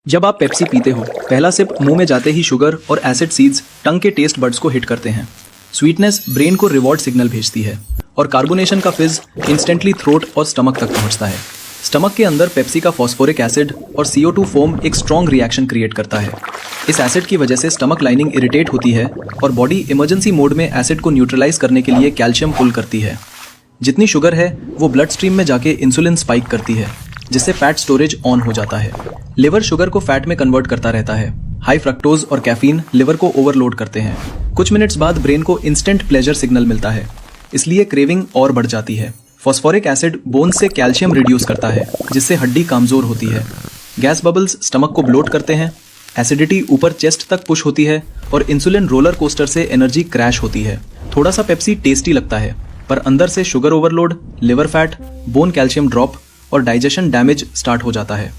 जब आप पेप्सी पीते हो, पहला सिप मुंह में जाते ही शुगर और एसिड सीड्स टंग के टेस्ट बड्स को हिट करते हैं। स्वीटनेस ब्रेन को रिवॉर्ड सिग्नल भेजती है और कार्बोनेशन का फिज इंस्टेंटली थ्रोट और स्टमक तक पहुंचता है। स्टमक के अंदर पेप्सी का फॉस्फोरिक एसिड और CO2 फोम एक स्ट्रॉन्ग रिएक्शन क्रिएट करता है। इस एसिड की वजह से स्टमक लाइनिंग इरिटेट होती है और बॉडी इमरजेंसी मोड में एसिड को न्यूट्रलाइज करने के लिए कैल्शियम पुल करती है। जितनी शुगर है वो ब्लड स्ट्रीम में जाके इंसुलिन स्पाइक करती है, जिससे फैट स्टोरेज ऑन हो जाता है। लिवर शुगर को फैट में कन्वर्ट करता रहता है। हाई फ्रक्टोज और कैफीन लिवर को ओवरलोड करते हैं। कुछ मिनट्स बाद ब्रेन को इंस्टेंट प्लेजर सिग्नल मिलता है, इसलिए क्रेविंग और बढ़ जाती है। फॉस्फोरिक एसिड बोन से कैल्शियम रिड्यूस करता है, जिससे हड्डी कमजोर होती है। गैस बबल्स स्टमक को ब्लोट करते हैं। एसिडिटी ऊपर चेस्ट तक पुश होती है और इंसुलिन रोलर कोस्टर से एनर्जी क्रैश होती है। थोड़ा सा पेप्सी टेस्टी लगता है, पर अंदर से sugar overload, liver fat, bone calcium drop और डाइजेशन डैमेज स्टार्ट हो जाता है।